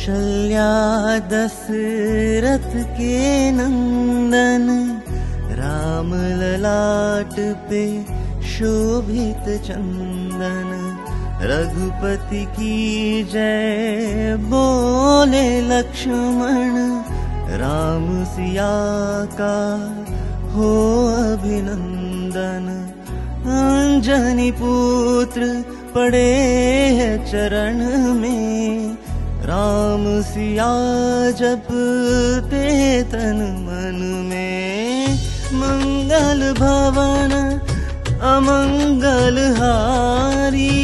कौशल्या दशरथ के नंदन, राम ललाट पे शोभित चंदन। रघुपति की जय बोले लक्ष्मण, राम सिया का हो अभिनंदन। अंजनी पुत्र पड़े है चरण में, राम सिया जपते तन मन में। मंगल भवन अमंगल हारी,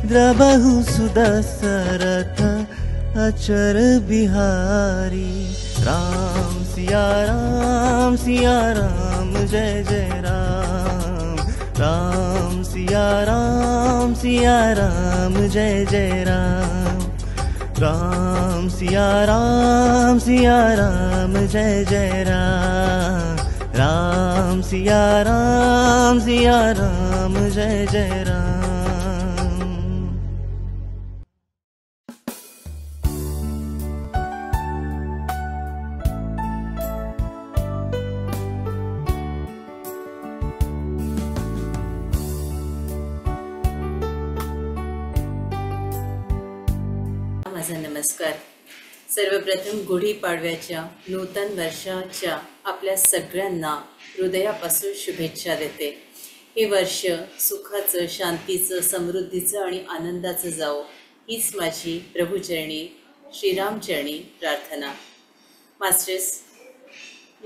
द्रबहु सुदशरथ अचर बिहारी। राम सिया राम जय जय राम। राम सिया राम जय जय राम। राम सिया राम जय जय राम। राम सिया राम जय जय राम। माझा नमस्कार। सर्वप्रथम गुढीपाडव्याच्या नूतन वर्षाच्या आपल्या सगळ्यांना हृदयापासून शुभेच्छा देते। हे वर्ष सुखाचं, शांतीचं, समृद्धीचं आणि आनंदाचं जावो, हीच माझी प्रभूचरणी श्रीरामचरणी प्रार्थना। मास्टर्स,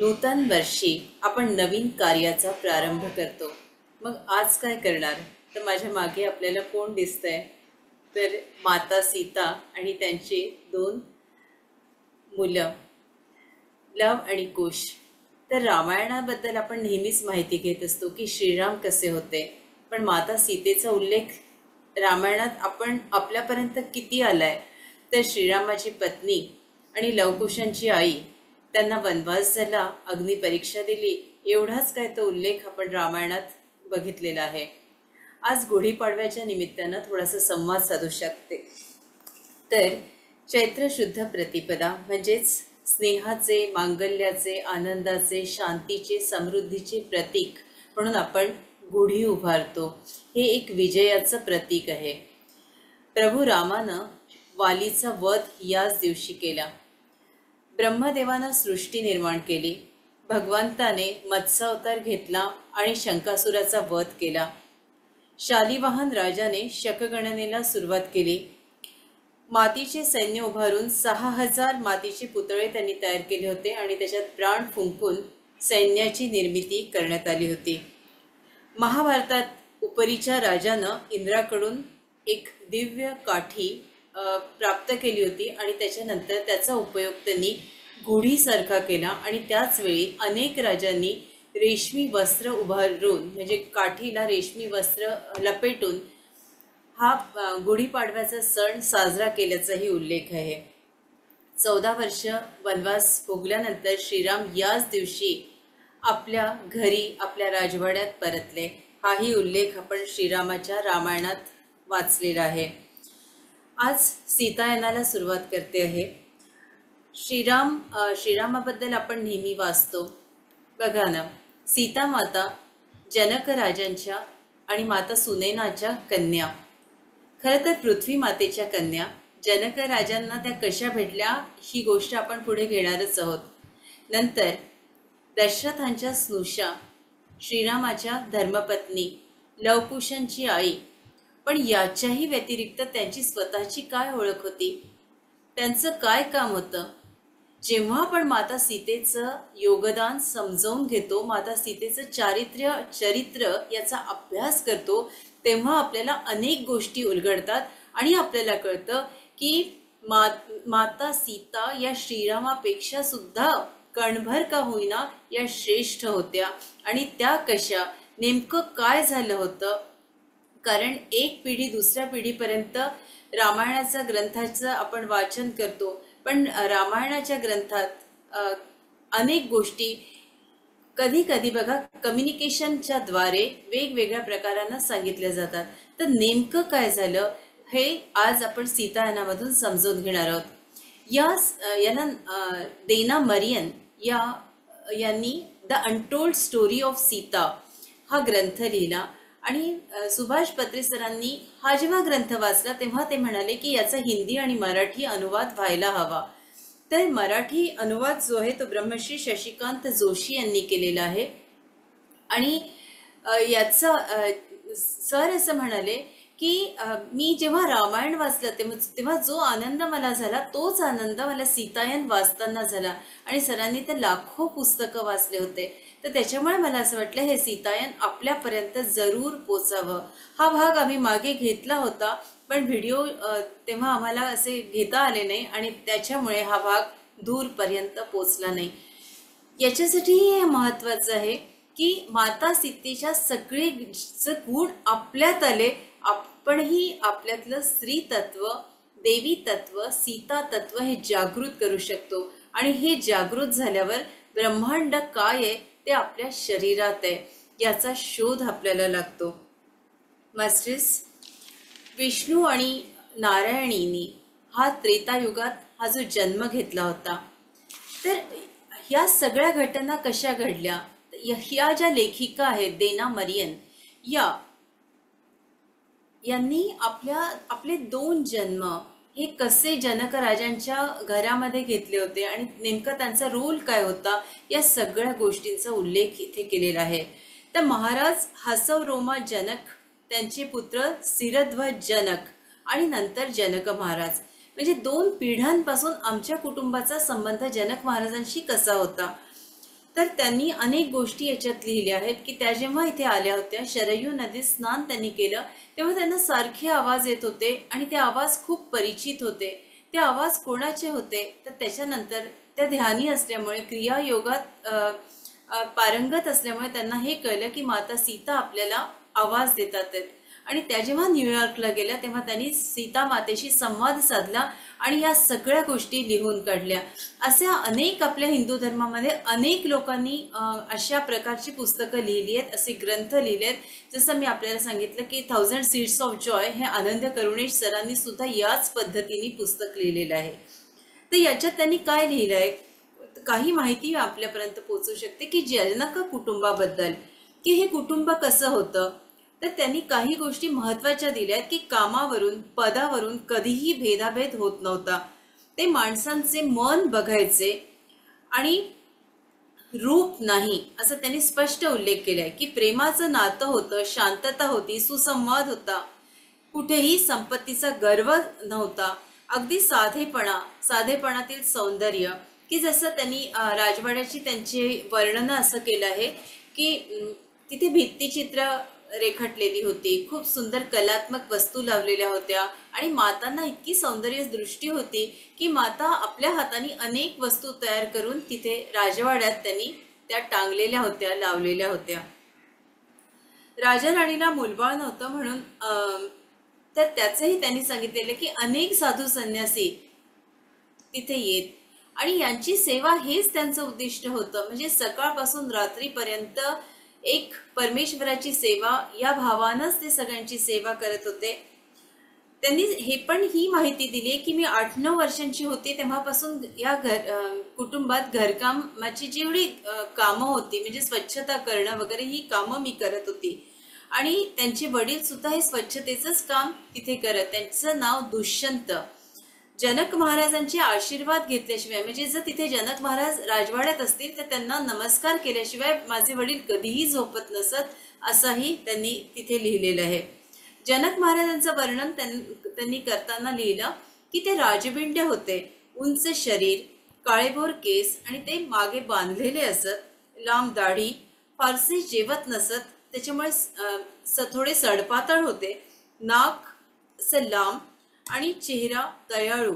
नूतन वर्षी आपण नवीन कार्याचा प्रारंभ करतो। मग आज काय करणार? तर माझ्या मागे आपल्याला कोण दिसतंय? तर माता सीता आणि त्यांचे 2 मुलं लव आणि कुश। तर रामायणाबद्दल आपण नेहमीच माहिती घेत असतो की श्रीराम कसे होते, पण माता सीतेचा उल्लेख रामायणात आपण आपल्यापर्यंत किती आलाय? तर श्रीरामाची पत्नी आणि लवकुशांची आई, त्यांना वनवास झाला, अग्निपरीक्षा दिली, एवढाच काय तो उल्लेख आपण रामायणात बघितलेला आहे। आज गुढीपाडव्याच्या निमित्तानं थोडासा संवाद साधू शकते। तर चैत्र शुद्ध प्रतिपदा म्हणजेच स्नेहाचे, मांगल्याचे, आनंदाचे, शांतीचे, समृद्धीचे प्रतीक म्हणून आपण गुढी उभारतो। हे एक विजयाचं प्रतीक आहे। प्रभू रामानं वालीचा वध याच दिवशी केला। ब्रह्मदेवानं सृष्टी निर्माण केली, भगवंताने मत्स्य अवतार घेतला आणि शंकासुराचा वध केला। शालिवाहन राजाने शकगणनेला सुरुवात केली। मातीचे सैन्य उभारून 6000 मातीचे पुतळे त्यांनी तयार केले होते आणि त्याच्यात प्राण फुंकून सैन्याची निर्मिती करण्यात आली होती। महाभारतात उपरीच्या राजानं इंद्राकडून एक दिव्य काठी प्राप्त केली होती आणि त्याच्यानंतर त्याचा उपयोग त्यांनी गुढीसारखा केला आणि त्याच वेळी अनेक राजांनी रेशमी वस्त्र उभारून, म्हणजे काठीला रेशमी वस्त्र लपेटून हा गुढीपाडव्याचा सण साजरा केल्याचाही उल्लेख आहे। 14 वर्ष वनवास भोगल्यानंतर श्रीराम याच दिवशी आपल्या घरी, आपल्या राजवाड्यात परतले। हाही उल्लेख आपण श्रीरामाच्या रामायणात वाचलेला आहे। आज सीतायनाला सुरुवात करते आहे। श्रीरामाबद्दल आपण नेहमी वाचतो बघा ना, सीता माता जनक राजांच्या आणि माता सुनैनाच्या कन्या। खरं तर पृथ्वी मातेच्या कन्या जनक राजांना त्या कशा भेटल्या ही गोष्ट आपण पुढे घेणारच आहोत। नंतर दशरथांच्या स्नुषा, श्रीरामाच्या धर्मपत्नी, लवकुशांची आई। पण याच्याही व्यतिरिक्त त्यांची स्वतःची काय ओळख होती, त्यांचं काय काम होतं? जेव्हा आपण माता सीतेचं योगदान समजावून घेतो, माता सीतेचं चरित्र याचा अभ्यास करतो, तेव्हा आपल्याला अनेक गोष्टी उलगडतात आणि आपल्याला कळतं की माता सीता या श्रीरामापेक्षा सुद्धा कणभर का होईना या श्रेष्ठ होत्या। आणि त्या कशा, नेमकं काय झालं होतं? कारण एक पिढी दुसऱ्या पिढीपर्यंत रामायणाच्या ग्रंथाचं आपण वाचन करतो, पण रामायणाच्या ग्रंथात अनेक गोष्टी कधी कधी बघा कम्युनिकेशनच्या द्वारे वेगवेगळ्या प्रकारांना सांगितल्या जातात। तर नेमकं काय झालं हे आज आपण सीतायनामधून समजून घेणार आहोत। याला देना मरियन यांनी the untold story of Sita हा ग्रंथ लिहिला आणि सुभाष पत्रे सरांनी हा जेव्हा ग्रंथ वाचला तेव्हा ते म्हणाले की याचा हिंदी आणि मराठी अनुवाद व्हायला हवा। तर मराठी अनुवाद जो आहे तो ब्रह्मश्री शशिकांत जोशी यांनी केलेला आहे आणि याचा सर असं म्हणाले की मी जेव्हा रामायण वाचलं तेव्हा जो आनंद मला झाला तोच आनंद मला सीतायन वाचताना झाला आणि सरांनी तर लाखो पुस्तकं वाचले होते। तर त्याच्यामुळे मला असं वाटलं हे सीतायन आपल्यापर्यंत जरूर पोचावं। हा भाग आम्ही मागे घेतला होता पण व्हिडिओ तेव्हा आम्हाला असे घेता आले नाही आणि त्याच्यामुळे हा भाग दूरपर्यंत पोचला नाही। याच्यासाठी हे महत्त्वाचं आहे की माता सीतेच्या सगळे गुण आपल्यात आले, आपणही आपल्यातलं स्त्री तत्व, देवी तत्व, सीता तत्व हे जागृत करू शकतो आणि हे जागृत झाल्यावर ब्रह्मांड काय आहे ते आपल्या शरीरात आहे याचा शोध आपल्याला लागतो। मास्टर्स, विष्णू आणि नारायणींनी हा त्रेतायुगात हा जो जन्म घेतला होता तर ह्या सगळ्या घटना कशा घडल्या, ह्या ज्या लेखिका आहेत देना मरियन यांनी आपले 2 जन्म हे कसे जनक राजांच्या घरामध्ये घेतले होते आणि नेमका त्यांचा रोल काय होता या सगळ्या गोष्टींचा उल्लेख इथे केलेला आहे। तर महाराज हसवरोमा जनक, त्यांचे पुत्र सिरध्वज जनक आणि नंतर जनक महाराज, म्हणजे 2 पिढ्यांपासून आमच्या कुटुंबाचा संबंध जनक महाराजांशी कसा होता। तर त्यांनी अनेक गोष्टी याच्यात लिहिल्या आहेत की त्या जेव्हा इथे आल्या होत्या, शरयू नदीत स्नान त्यांनी केलं तेव्हा त्यांना सारखे आवाज येत होते आणि ते आवाज खूप परिचित होते। ते आवाज कोणाचे होते तर त्याच्यानंतर त्या ध्यानी असल्यामुळे, क्रियायोगात पारंगत असल्यामुळे त्यांना हे कळलं की माता सीता आपल्याला आवाज देतात आहेत आणि त्या जेव्हा न्यूयॉर्कला गेल्या तेव्हा त्यांनी सीता मातेशी संवाद साधला आणि या सगळ्या गोष्टी लिहून काढल्या। अशा अनेक आपल्या हिंदू धर्मामध्ये अनेक लोकांनी अशा प्रकारची पुस्तकं लिहिली आहेत, असे ग्रंथ लिहिले आहेत। जसं मी आपल्याला सांगितलं की 1000 सीड्स ऑफ जॉय हे आनंद करुणेश सरांनी सुद्धा याच पद्धतीने पुस्तक लिहिलेलं आहे। तर याच्यात त्यांनी काय लिहिलं आहे, काही माहिती आपल्यापर्यंत पोहोचू शकते की जनक कुटुंबाबद्दल, की हे कुटुंब कसं होतं। तर त्यांनी काही गोष्टी महत्त्वाच्या दिल्यात की कामावरून, पदावरून कधीही भेदाभेद होत नव्हता। ते माणसांचे मन बघायचे आणि रूप नाही असं त्यांनी स्पष्ट उल्लेख केलाय की प्रेमाचं नातं होतं, शांतता होती, सुसंवाद होता, कुठेही संपत्तीचा गर्व नव्हता, अगदी साधेपणातील सौंदर्य, की जसं त्यांनी राजवाड्याची त्यांचे वर्णन असं केलं आहे की तिथे भित्तिचित्र रेखाटलेली होती, खूप सुंदर कलात्मक वस्तू लावलेल्या होत्या आणि मातांना इतकी सौंदर्य दृष्टी होती की माता आपल्या हाताने अनेक वस्तू तयार करून तिथे राजवाड्यात त्यांनी त्या टांगलेल्या होत्या, लावलेल्या होत्या। राजा राणीला मुलबाळ नव्हतं म्हणून तर त्याचंही त्यांनी सांगितलेलं की अनेक साधू संन्यासी तिथे येत आणि यांची सेवा हेच त्यांचं उद्दिष्ट होतं, म्हणजे सकाळपासून रात्रीपर्यंत एक परमेश्वराची सेवा या भावानंच ते सगळ्यांची सेवा करत होते। त्यांनी हे पण ही माहिती दिली की मी 8-9 वर्षांची होती तेव्हापासून या कुटुंबात घरकामाची जेवढी कामं होती, म्हणजे स्वच्छता करणं वगैरे ही कामं मी करत होती आणि त्यांचे वडील सुद्धा हे स्वच्छतेचंच काम तिथे करत। त्यांचं नाव दुष्यंत। जनक महाराजांचे आशीर्वाद घेतल्याशिवाय, म्हणजे जर तिथे जनक महाराज राजवाड्यात असतील तर त्यांना नमस्कार केल्याशिवाय माझे वडील कधीही झोपत नसत, असंही त्यांनी तिथे लिहिलेलं आहे। जनक महाराजांचं वर्णन त्यांनी करताना लिहिलं की ते राजबिंड होते, उंच शरीर, काळेभोर केस आणि ते मागे बांधलेले असत, लांब दाढी, फारसे जेवत नसत, त्याच्यामुळे थोडे सडपातळ होते, नाक असं लांब आणि चेहरा दयाळू।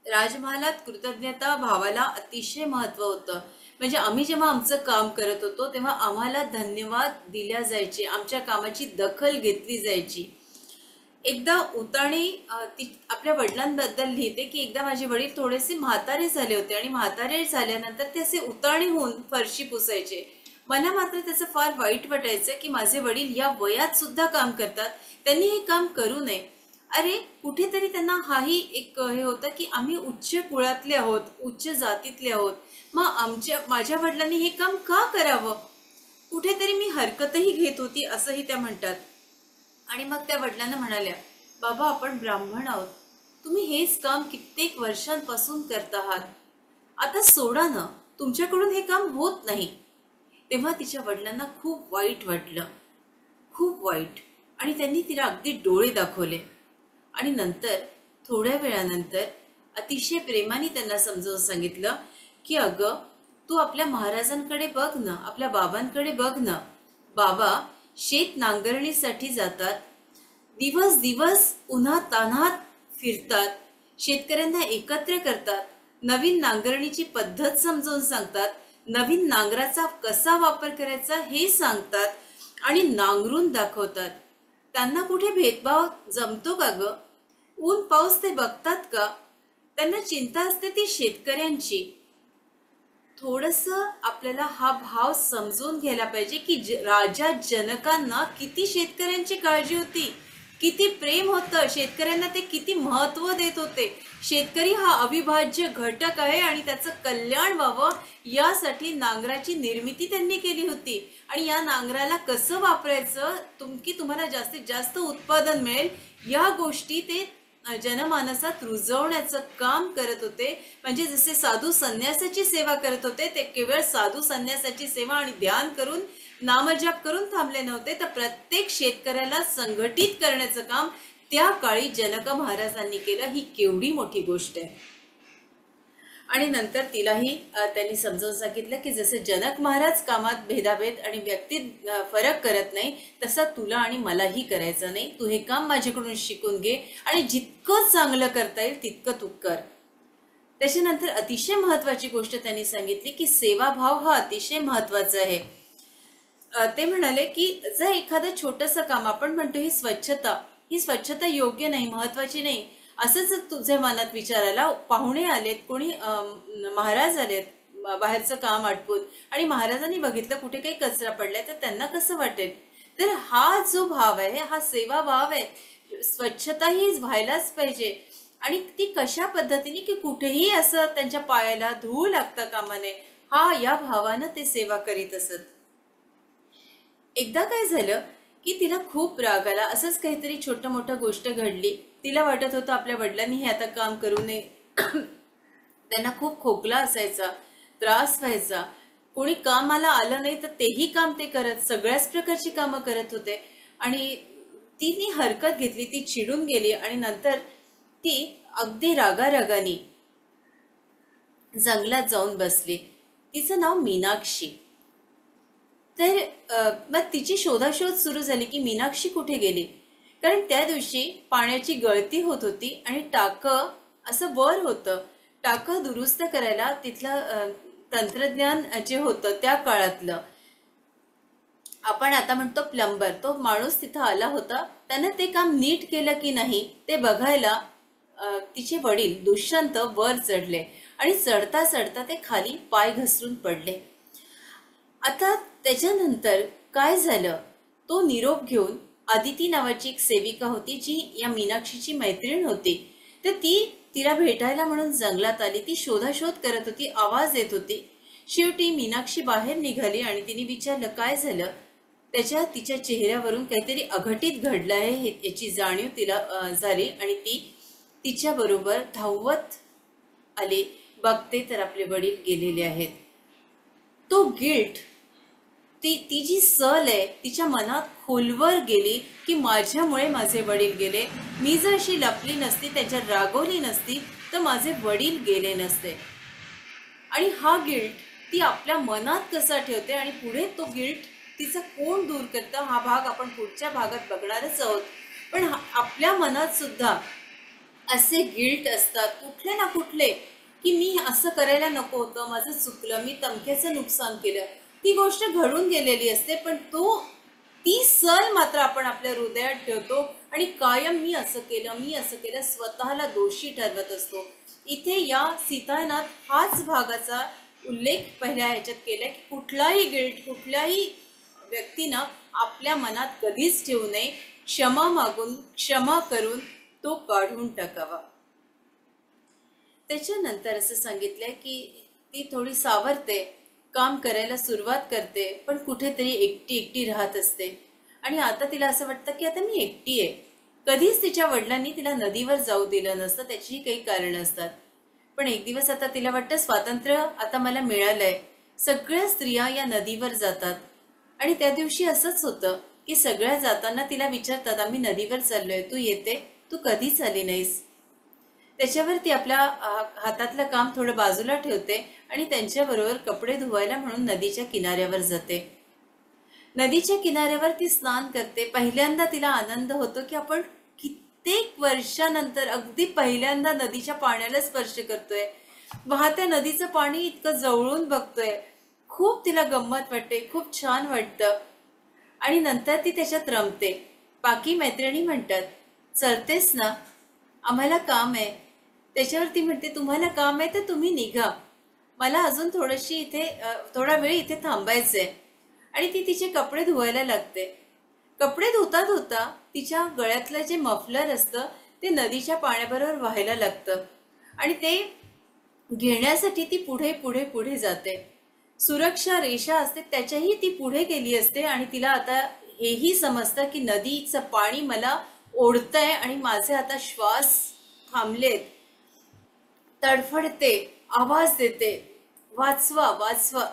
राजमहालात कृतज्ञता भावाला अतिशय महत्त्व होतं, म्हणजे आम्ही जेव्हा आमचं काम करत होतो तेव्हा आम्हाला धन्यवाद दिल्या जायचे, आमच्या कामाची दखल घेतली जायची। एकदा उताणे आपल्या वडिलांबद्दल लिहिते की एकदा माझे वडील थोडेसे म्हातारे झाले होते आणि म्हातारे झाल्यानंतर ते असे उताणे होऊन फरशी पुसायचे। मला मात्र त्याचं फार वाईट वाटायचं की माझे वडील या वयात सुद्धा काम करतात, त्यांनी हे काम करू नये। अरे कुठेतरी त्यांना हाही एक हे होतं की आम्ही उच्च कुळातले आहोत, उच्च जातीतले आहोत, मग माझ्या वडिलांनी हे काम का करावं. कुठेतरी मी हरकतही घेत होती असंही त्या म्हणतात. आणि मग त्या वडिलांना म्हणाल्या, बाबा आपण ब्राह्मण आहोत, तुम्ही हेच काम कित्येक वर्षांपासून करत आहात, आता सोडा ना, तुमच्याकडून हे काम होत नाही. तेव्हा तिच्या वडिलांना खूप वाईट वाटलं, खूप वाईट. आणि त्यांनी तिला अगदी डोळे दाखवले आणि नंतर थोड्या वेळानंतर अतिशय प्रेमाने त्यांना समजावून सांगितलं की अगं तू आपल्या महाराजांकडे बघ ना, आपल्या बाबांकडे बघ ना. बाबा शेत नांगरणीसाठी जातात, दिवस दिवस उन्हात तान्हात फिरतात, शेतकऱ्यांना एकत्र करतात, नवीन नांगरणीची पद्धत समजावून सांगतात, नवीन नांगराचा कसा वापर करायचा हे सांगतात आणि नांगरून दाखवतात. त्यांना कुठे भेदभाव जमतो का ग? ऊन पाऊस ते बघतात का? त्यांना चिंता असते ती शेतकऱ्यांची. थोडंसं आपल्याला हा भाव समजून घ्यायला पाहिजे की राजा जनकांना किती शेतकऱ्यांची काळजी होती, किती प्रेम होतं शेतकऱ्यांना, ते किती महत्त्व देत होते. शेतकरी हा अविभाज्य घटक आहे आणि त्याचं कल्याण व्हावं यासाठी नांगराची निर्मिती त्यांनी केली होती. आणि या नांगराला कसं वापरायचं, तुम्हाला जास्तीत जास्त उत्पादन मिळेल, या गोष्टी ते जनमानसात रुजवण्याचं काम करत होते. म्हणजे जसे साधू संन्यासाची सेवा करत होते, ते केवळ साधू संन्यासाची सेवा आणि ध्यान करून नामजप करून थांबले नव्हते, तर प्रत्येक शेतकऱ्याला संघटित करण्याचं काम त्या काळी जनक महाराजांनी केलं. ही केवढी मोठी गोष्ट आहे. आणि नंतर तिलाही त्यांनी समजावून सांगितलं की जसे जनक महाराज कामात भेदाभेद आणि व्यक्तीत फरक करत नाही, तसा तुला आणि मलाही करायचं नाही. तू हे काम माझ्याकडून शिकून घे आणि जितकं चांगलं करता येईल तितकं तू कर. त्याच्यानंतर अतिशय महत्वाची गोष्ट त्यांनी सांगितली की सेवाभाव हा अतिशय महत्वाचा आहे. ते म्हणाले की जर एखादं छोटंसं काम, आपण म्हणतो ही स्वच्छता योग्य नाही, महत्वाची नाही, असंच तुझ्या मनात विचारायला पाहुणे आलेत, कोणी महाराज आलेत बाहेरचं काम आटपून आणि महाराजांनी बघितलं कुठे काही कचरा पडलाय, तर त्यांना कसं वाटेल. तर हा जो भाव आहे हा सेवा भाव आहे. स्वच्छता ही व्हायलाच पाहिजे. आणि ती कशा पद्धतीने की कुठेही असं त्यांच्या पायाला धूळ लागता कामा नये, या भावानं ते सेवा करीत असत. एकदा काय झालं की तिला खूप राग आला. असंच काहीतरी छोटं मोठं गोष्ट घडली. तिला वाटत होतं आपल्या वडिलांनी हे आता काम करू नये. त्यांना खूप खोकला असायचा, त्रास व्हायचा, कोणी कामाला आलं नाही तर तेही काम ते करत, सगळ्याच प्रकारची कामं करत होते. आणि तिने हरकत घेतली, ती चिडून गेली आणि नंतर ती अगदी रागारागाने जंगलात जाऊन बसली. तिचं नाव मीनाक्षी. तर मग तिची शोधाशोध सुरू झाली की मीनाक्षी कुठे गेली. कारण त्या दिवशी पाण्याची गळती होत होती आणि टाकं असं वर होतं. टाकं दुरुस्त करायला तिथलं तंत्रज्ञान जे होतं त्या काळातलं, आपण आता म्हणतो प्लंबर, तो माणूस तिथं आला होता. त्यानं ते काम नीट केलं की नाही ते बघायला तिचे वडील दुष्यंत वर चढले आणि चढता चढता ते खाली पाय घसरून पडले. आता त्याच्यानंतर काय झालं, तो निरोप घेऊन आदिती नावाची एक सेविका होती जी या मीनाक्षीची मैत्रीण होती. तर तिला भेटायला म्हणून जंगलात आली. ती शोधाशोध करत होती, आवाज येत होती. शेवटी मीनाक्षी बाहेर निघाली आणि तिने विचारलं काय झालं. तिच्या चेहऱ्यावरून काहीतरी अघटित घडलं आहे याची जाणीव तिला झाली आणि ती तिच्या बरोबर धावत आली. बघते तर आपले वडील गेलेले आहेत. तो गिल्ट, ती जी सल आहे तिच्या मनात खोलवर गेली की माझ्यामुळे माझे वडील गेले. मी जर अशी लपली नसती, त्याच्यात रागवली नसती, तर माझे वडील गेले नसते. आणि हा गिल्ट ती आपल्या मनात कसा ठेवते आणि पुढे तो गिल्ट तिचा कोण दूर करतं, हा भाग आपण पुढच्या भागात बघणारच आहोत. पण आपल्या मनात सुद्धा असे गिल्ट असतात कुठले ना कुठले की मी असं करायला नको होतं, माझं चुकलं, मी तमक्याचं नुकसान केलं. ती गोष्ट घडून गेलेली असते, पण ती सल मात्र आपण आपल्या हृदयात ठेवतो आणि कायम मी असं केलं स्वतःला दोषी ठरवत असतो. इथे या सीतानाथ हाच भागाचा उल्लेख पहिल्या ह्याच्यात केलाय की कुठलाही गिल्ट कुठल्याही व्यक्तीनं आपल्या मनात कधीच ठेवू नये. क्षमा मागून, क्षमा करून तो काढून टाकावा. त्याच्यानंतर असं सांगितलंय की ती थोडी सावरते, काम करायला सुरुवात करते, पण कुठेतरी एकटी एकटी राहत असते. आणि आता तिला असं वाटतं की आता मी एकटी आहे. कधीच तिच्या वडिलांनी तिला नदीवर जाऊ दिलं नसतं, त्याचीही काही कारणं असतात. पण एक दिवस आता तिला वाटतं स्वातंत्र्य आता मला मिळालंय, सगळ्या स्त्रिया या नदीवर जातात. आणि त्या दिवशी असंच होतं की सगळ्या जाताना तिला विचारतात, आम्ही नदीवर चाललोय, तू येते, तू कधीच आली नाहीस. त्याच्यावर ती आपल्या हातातलं काम थोडं बाजूला ठेवते आणि त्यांच्याबरोबर कपडे धुवायला म्हणून नदीच्या किनाऱ्यावर जाते. नदीच्या किनाऱ्यावर ती स्नान करते. पहिल्यांदा तिला आनंद होतो की आपण कित्येक वर्षानंतर अगदी पहिल्यांदा नदीच्या पाण्याला स्पर्श करतोय, वाहत्या नदीचं पाणी इतकं जवळून बघतोय. खूप तिला गंमत वाटते, खूप छान वाटतं. आणि नंतर ती त्याच्यात रमते. बाकी मैत्रिणी म्हणतात, चलतेस ना, आम्हाला काम आहे. त्याच्यावर ती म्हणते, तुम्हाला काम आहे तर तुम्ही निघा, मला अजून थोडा वेळ इथे थांबायचंय. आणि ती तिचे कपडे धुवायला लागते. कपडे धुता धुता तिच्या गळ्यातलं जे मफलर असतं ते नदीच्या पाण्याबरोबर व्हायला लागतं. आणि ते घेण्यासाठी ती पुढे पुढे पुढे जाते. सुरक्षा रेषा असते त्याच्याही ती पुढे गेली असते. आणि तिला आता हेही समजतं की नदीचं पाणी मला ओढतंय आणि माझे आता श्वास थांबलेत. तडफडते, आवाज देते, वाचवा वाचवा.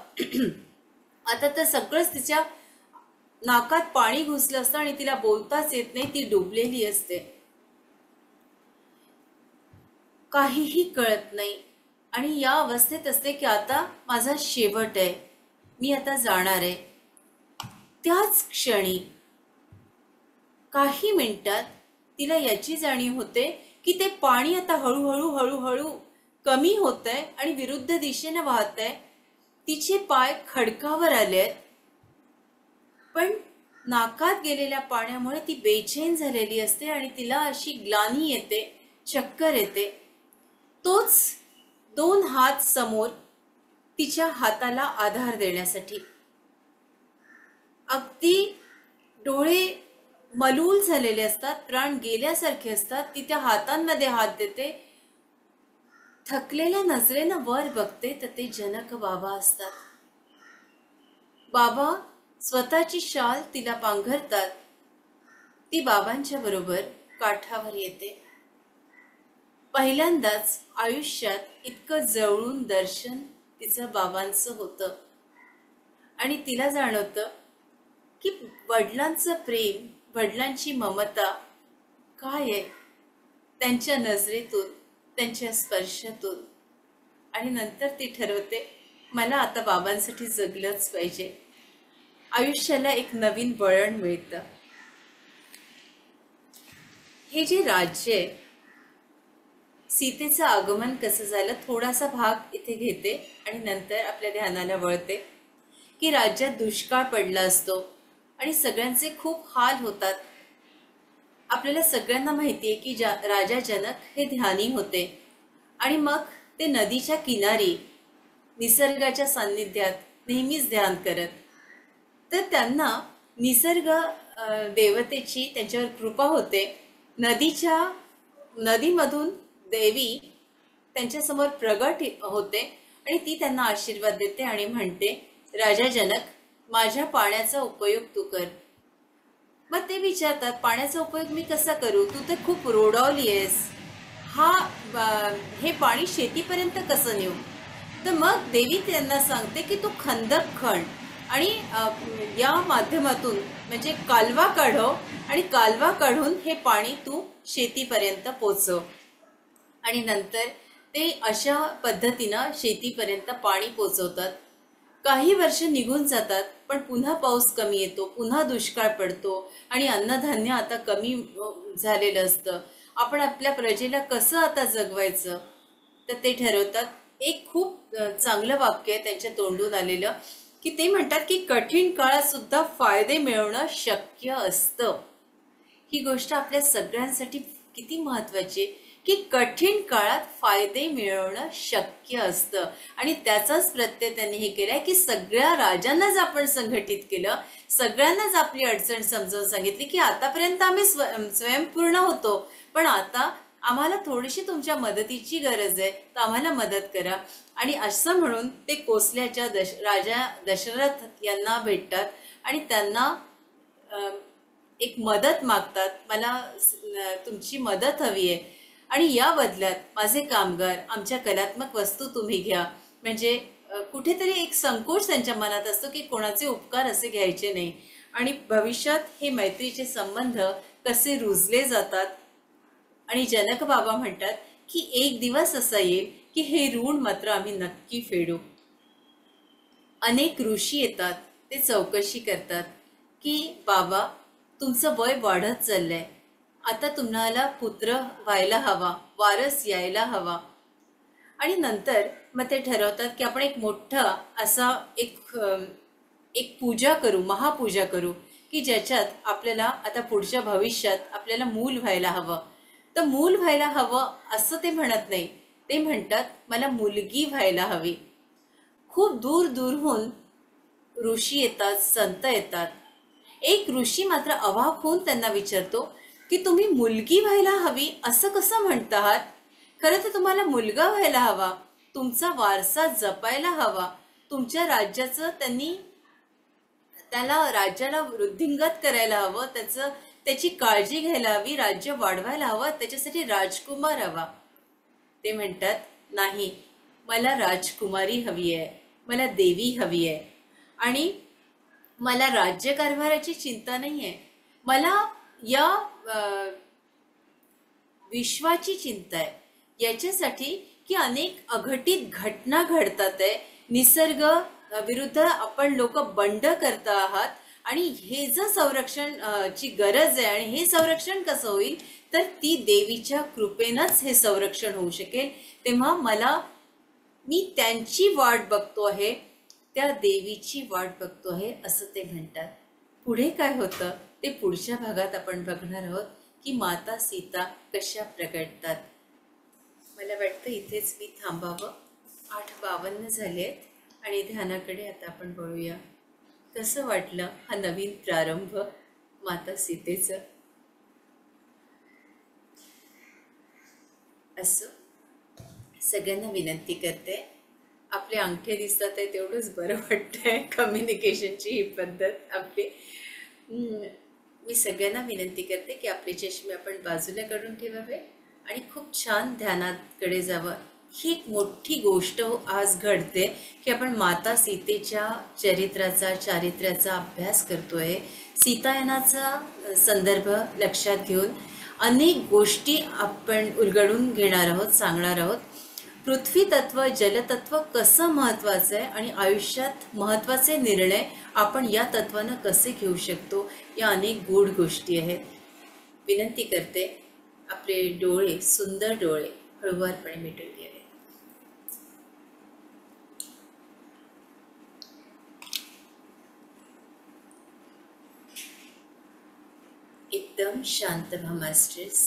आता तर सगळंच तिच्या नाकात पाणी घुसलं असतं आणि तिला बोलताच येत नाही, ती डुबलेली असते. काहीही कळत नाही आणि या अवस्थेत असते की आता माझा शेवट आहे, मी आता जाणार आहे. त्याच क्षणी काही मिनिटात तिला याची जाणीव होते की ते पाणी आता हळूहळू हळूहळू कमी होतंय आणि विरुद्ध दिशेने वाहतंय. तिचे पाय खडकावर आलेत. पण नाकात गेलेल्या पाण्यामुळे ती बेचैन झालेली असते आणि तिला अशी ग्लानी येते, चक्कर येते. तोच 2 हात समोर तिच्या हाताला आधार देण्यासाठी. अगदी डोळे मलूल झालेले असतात, प्राण गेल्यासारखे असतात. ती त्या हातांमध्ये हात देते. थकलेल्या नजरेनं वर बघते तर ते जनक बाबा असतात. बाबा स्वतःची शाल तिला पांघरतात. ती बाबांच्या बरोबर काठावर येते. पहिल्यांदाच आयुष्यात इतकं जवळून दर्शन तिचं बाबांचं होतं. आणि तिला जाणवतं की वडिलांचं प्रेम, वडिलांची ममता काय आहे, त्यांच्या नजरेतून, त्यांच्या स्पर्शातून. आणि नंतर ती ठरवते, मला आता बाबांसाठी जगलंच पाहिजे. आयुष्याला एक नवीन वळण मिळतं. हे जे राज्य आहे, सीतेचं आगमन कसं झालं थोडासा भाग इथे घेते आणि नंतर आपल्या ध्यानाला वळते की राज्यात दुष्काळ पडला असतो आणि सगळ्यांचे खूप हाल होतात. आपल्याला सगळ्यांना माहिती आहे की राजा जनक हे ध्यानी होते आणि मग ते नदीच्या किनारी निसर्गाच्या सान्निध्यात नेहमीच ध्यान करत. तर त्यांना निसर्ग देवतेची त्यांच्यावर कृपा होते. नदीमधून देवी त्यांच्यासमोर प्रगट होते आणि ती त्यांना आशीर्वाद देते आणि म्हणते, राजा जनक, माझ्या पाण्याचा उपयोग तू कर. मग ते विचारतात, पाण्याचा उपयोग मी कसा करू, तू तर खूप रोडावली आहेस, हे पाणी शेतीपर्यंत कसं नेऊ. तर मग देवी त्यांना सांगते की तू खंदक खण आणि या माध्यमातून म्हणजे कालवा काढव आणि कालवा काढून हे पाणी तू शेतीपर्यंत पोचव. आणि नंतर ते अशा पद्धतीनं शेतीपर्यंत पाणी पोचवतात. काही वर्ष निघून जातात, पण पुन्हा पाऊस कमी येतो, पुन्हा दुष्काळ पडतो आणि अन्नधान्य आता कमी झालेलं असतं. आपण आपल्या प्रजेला कसं आता जगवायचं, तर ते ठरवतात. एक खूप चांगलं वाक्य आहे त्यांच्या तोंडून आलेलं की ते म्हणतात की कठीण काळात सुद्धा फायदे मिळवणं शक्य असतं. ही गोष्ट आपल्या सगळ्यांसाठी किती महत्त्वाची आहे. की कठीण काळात फायदे मिळवणं शक्य असतं. आणि त्याचाच प्रत्यय त्यांनी हे केलाय की सगळ्या राजांनाच आपण संघटित केलं, सगळ्यांनाच आपली अडचण समजावून सांगितली की आतापर्यंत आम्ही स्वयंपूर्ण होतो, पण आता आम्हाला थोडीशी तुमच्या मदतीची गरज आहे, तर आम्हाला मदत करा. आणि असं म्हणून ते कोसल्याच्या राजा दशरथ यांना भेटतात आणि त्यांना एक मदत मागतात, मला तुमची मदत हवी आहे आणि या बदल्यात माझे कामगार, आमच्या कलात्मक वस्तू तुम्ही घ्या. म्हणजे कुठेतरी एक संकोच त्यांच्या मनात असतो की कोणाचे उपकार असे घ्यायचे नाही. आणि भविष्यात हे मैत्रीचे संबंध कसे रुजले जातात. आणि जनक बाबा म्हणतात की एक दिवस असा येईल की हे ऋण मात्र आम्ही नक्की फेडू. अनेक ऋषी येतात, ते चौकशी करतात की बाबा तुमचं वय वाढत चाललंय, आता तुम्हाला पुत्र व्हायला हवा, वारस यायला हवा. आणि नंतर मग ते ठरवतात की आपण एक मोठा असा एक पूजा करू, महापूजा करू की ज्याच्यात आपल्याला आता पुढच्या भविष्यात आपल्याला मूल व्हायला हवं. तर मूल व्हायला हवं असं ते म्हणत नाही, ते म्हणतात मला मुलगी व्हायला हवी. खूप दूर दूरहून ऋषी येतात, संत येतात. एक ऋषी मात्र अवाक होऊन त्यांना विचारतो की तुम्ही मुलगी व्हायला हवी असं कसं म्हणत आहात? खरं तर तुम्हाला मुलगा व्हायला हवा, तुमचा वारसा जपायला हवा, तुमच्या राज्याचं त्याला राज्याला वृद्धिंगत करायला हवं, त्याची काळजी घ्यायला हवी, राज्य वाढवायला हवं, त्याच्यासाठी राजकुमार हवा. ते म्हणतात नाही, मला राजकुमारी हवी आहे, मला देवी हवी आहे. आणि मला राज्यकारभाराची चिंता नाही आहे, मला या विश्वाची चिंता आहे. याच्यासाठी की अनेक अघटित घटना घडतात आहे, निसर्ग विरुद्ध आपण लोक बंड करता आहात आणि हे जर संरक्षण ची गरज आहे. आणि हे संरक्षण कसं होईल तर ती देवीच्या कृपेनंच हे संरक्षण होऊ शकेल. तेव्हा मी त्यांची वाट बघतो आहे, त्या देवीची वाट बघतो आहे असं ते म्हणतात. पुढे काय होतं ते पुढच्या भागात आपण बघणार आहोत की माता सीता कशा प्रगटतात. मला वाटतं इथेच मी थांबावं. 8:52 झालेत आणि ध्यानाकडे आता आपण वळूया. कसं वाटलं हा नवीन प्रारंभ माता सीतेचं? असं सगळ्यांना विनंती करते, आपले अंगठे दिसतात आहे तेवढंच बरं वाटतंय. कम्युनिकेशनची ही पद्धत आपली. मी सगळ्यांना विनंती करते की आपले चष्मे आपण बाजूला काढून ठेवावे आणि खूप छान ध्यानाकडे जावं. ही एक मोठी गोष्ट आज घडते की आपण माता सीतेच्या चारित्र्याचा अभ्यास करतोय. सीतायनाचा संदर्भ लक्षात घेऊन अनेक गोष्टी आपण उलगडून घेणार आहोत, सांगणार आहोत. पृथ्वी तत्व, जलतत्व कसं महत्त्वाचं आहे आणि आयुष्यात महत्त्वाचे निर्णय आपण या तत्वानं कसे घेऊ शकतो, या अनेक गूढ गोष्टी आहेत. विनंती करते आपले डोळे, सुंदर डोळे हळुवारपणे मिटून घ्यावे. एकदम शांत व्हा मास्टर्स,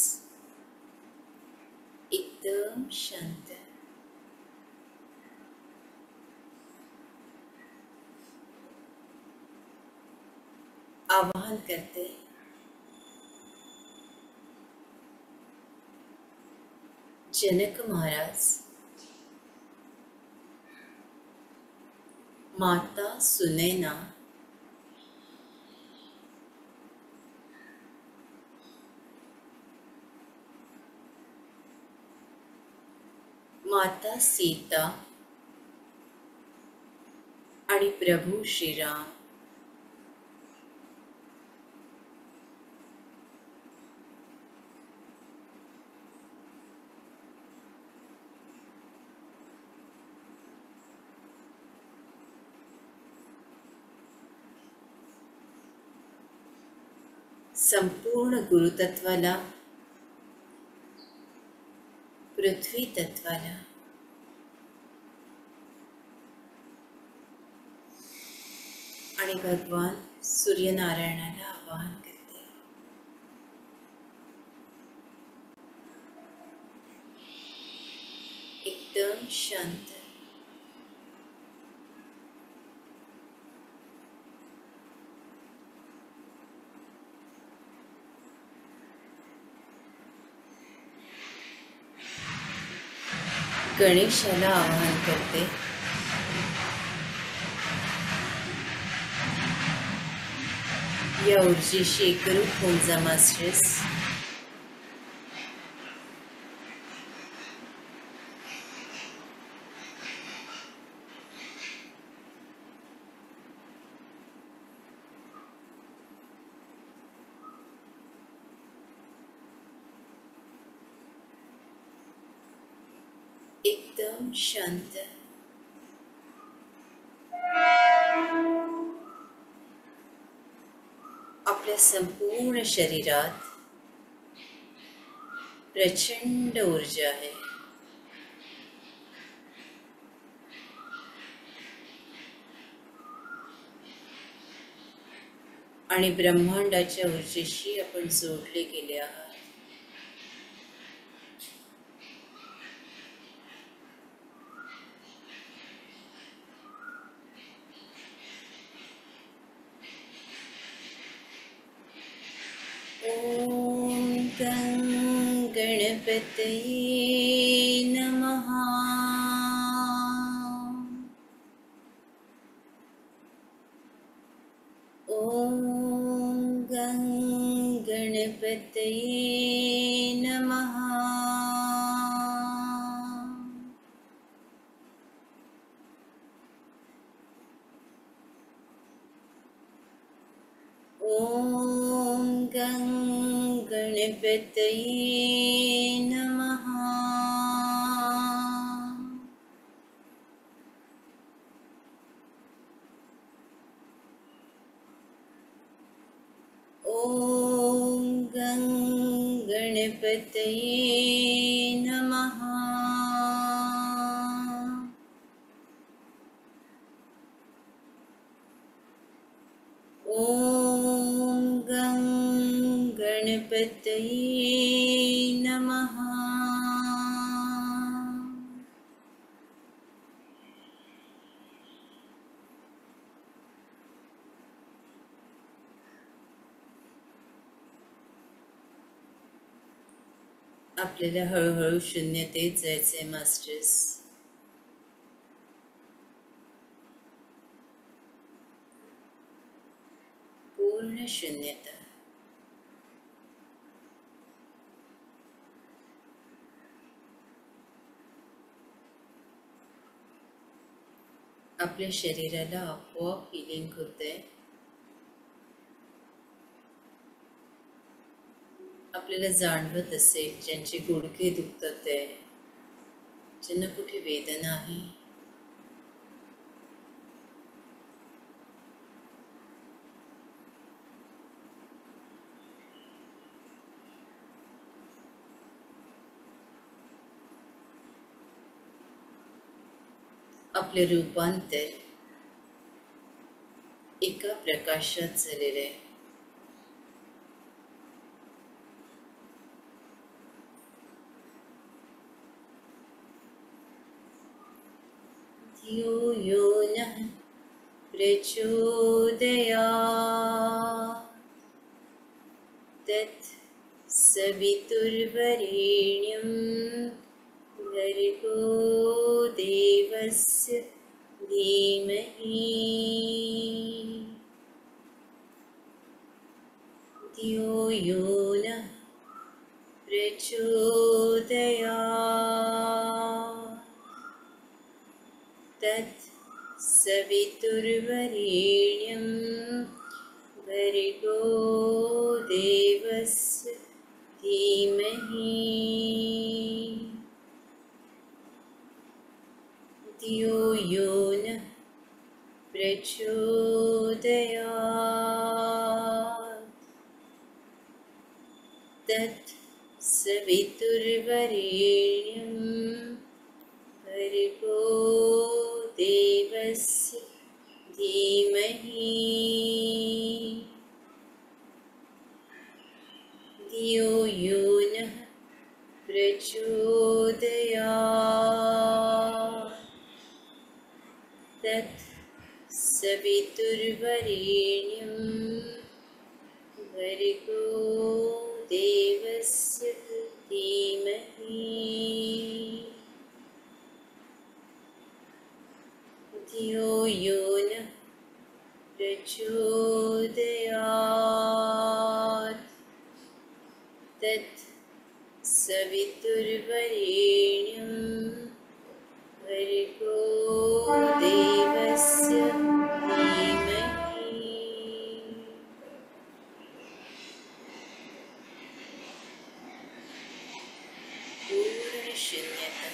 एकदम शांत. आवाहन करते जनक महाराज, माता सुनैना, माता सीता आणि प्रभू श्रीराम संपूर्ण गुरुतत्वाला, पृथ्वी तत्वाला आणि भगवान सूर्यनारायणाला आवाहन करते. शांत. गणेशाला आवाहन करते. या ऊर्जेशी एकरूप होऊन जा मास्टर्स. एकदम शांत. आपल्या संपूर्ण शरीरात प्रचंड ऊर्जा आहे. आणि ब्रह्मांडाच्या ऊर्जेशी आपण जोडले गेले आहात. ओम गणपतये नमः. ओम गणपतये नमः. ओम गणपतये नमः. ओम गणपतये नमः. ओम गणपतये नमः. आपल्याला हळूहळू शून्यतेत जायचे मास्टर्स. पूर्ण शून्यता. आपल्या शरीराला आपोआप हिलिंग होते. आपल्याला जाणवत असेल ज्यांचे गुडघे दुखतात आहे, ज्यांना कुठे वेदना आहे, आपले रूपांतर एका प्रकाशात झालेले आहे. धियो यो नः प्रचोदयात् तत् सवितुर्वरेण्यं भर्गो देवस्य धीमहि धियो यो नः प्रचोदयात् तत् सवितुर्वरेण्यं भर्गो देवस्य धीमहि धियो यो नः प्रचोदयात् तत् सवितुर्वरेण्यं भर्गो देवस्य धीमहि धियो यो नः प्रचोदयात् तत् सवितुर्वरेण्यं भर्गो देवस्य धीमहि धियो यो नः प्रचोदयात् तत् सवितुर्वरेण्यं भर्गो देवस्य धीमहि पूर्णशून्यता।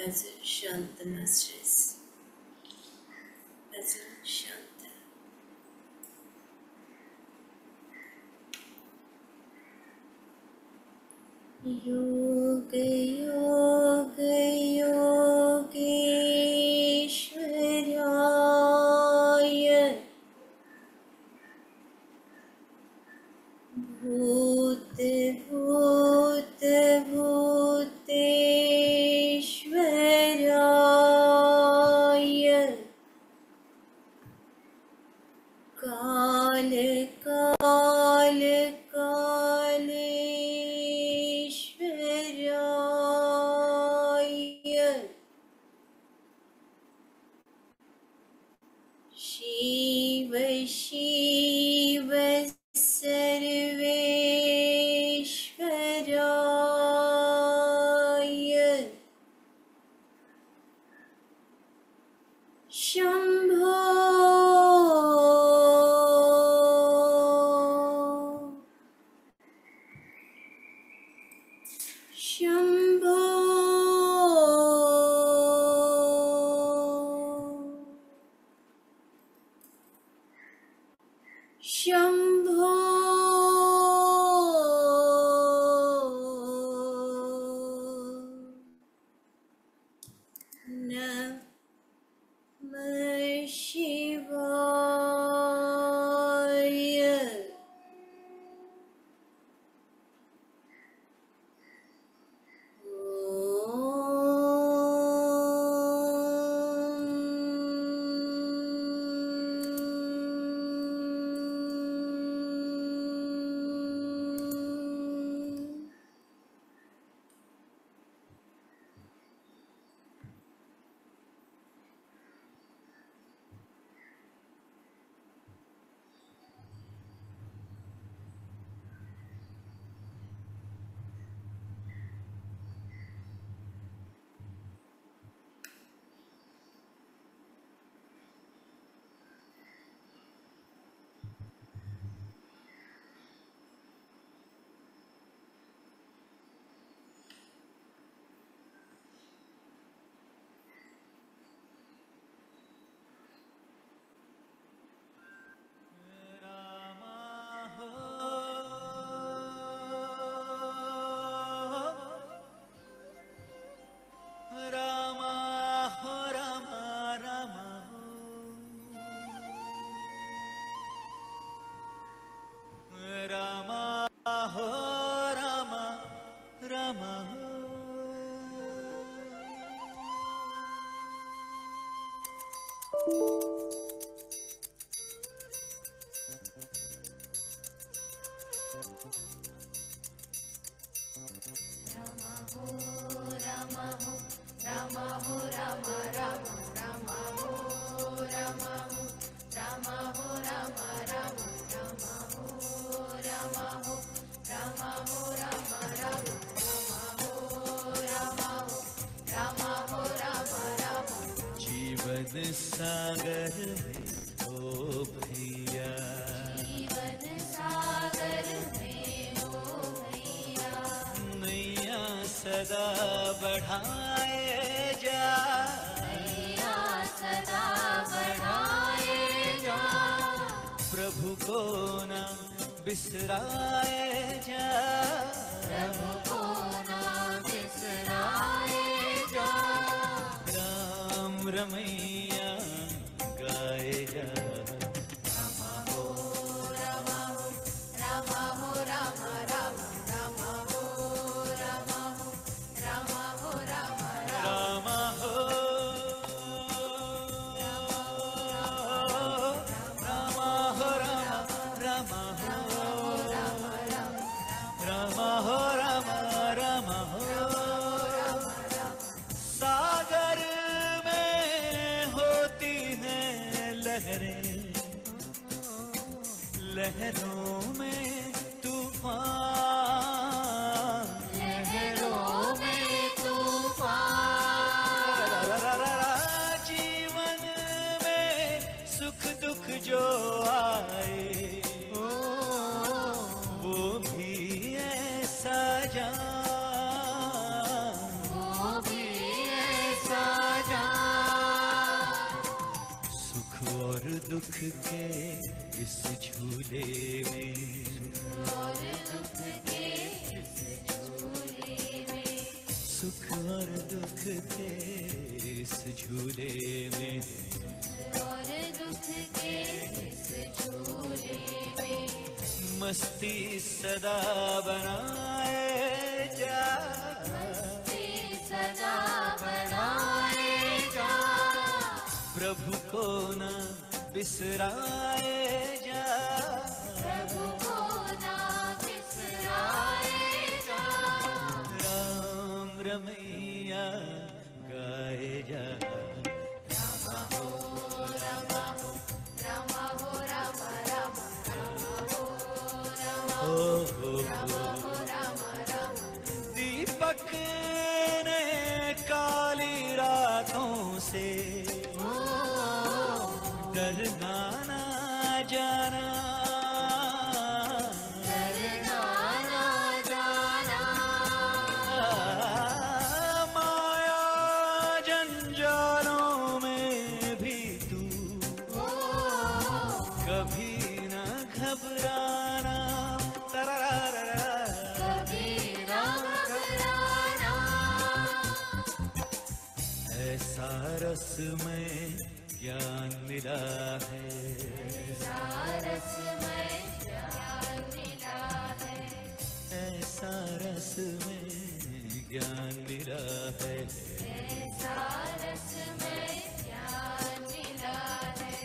अजून शांत मास्टर्स, अजून शांत. योग योग योगेश्वराय भूत भूत भूतेश्वराय काल काल कालेश्वराय शिव शिव सर्वेश्वराय शंभो शंभो जीवन सागर में ओ भैया, जीवन सागर में ओ भैया, नैया सदा बढ़ाए जा, नैया सदा बढ़ाए जा, प्रभु को न बिसराए जा, प्रभु को ना बिसराए जा, राम रमैया गाए जा। रामा हो रामा हो रामा हो रामा राम रामा हो रामा हो रामा हो रामा राम राम हो राम हो राम हो राम राम हो सागर में होती हैं लहरें, लहरों में तूफान, लहरों में तूफान, जीवन में सुख दुख जो आए वो भी ऐसा जान, वो भी ऐसा जान, सुख और दुख के इस झूले में, और दुख के इस झूले में, सुख और दुख के इस झूले में, और दुख के इस झूले में, मस्ती सदा बनाए जा, मस्ती सदा बनाए जा, प्रभु को न बिसराए जा, प्रभु को ना बिसराए जा, राम रमैया गाए जा। रामा हो रामा हो रामा हो रामा राम रामा हो रामा हो रामा राम, दीपक ने काली रातों से डरना ना जाना, डरना ना जाना, माया जंजालों में भी तू कभी न घबराना, तररारा, कभी ना घबराना, ऐसा रस में ज्ञान मिला है, रस में ज्ञान मिला है, ऐसा रस में ज्ञान मिला है, ऐसा रस में ज्ञान मिला है,